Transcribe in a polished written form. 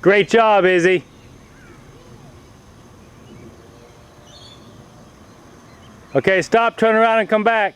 Great job, Izzy. Okay, stop, turn around and come back.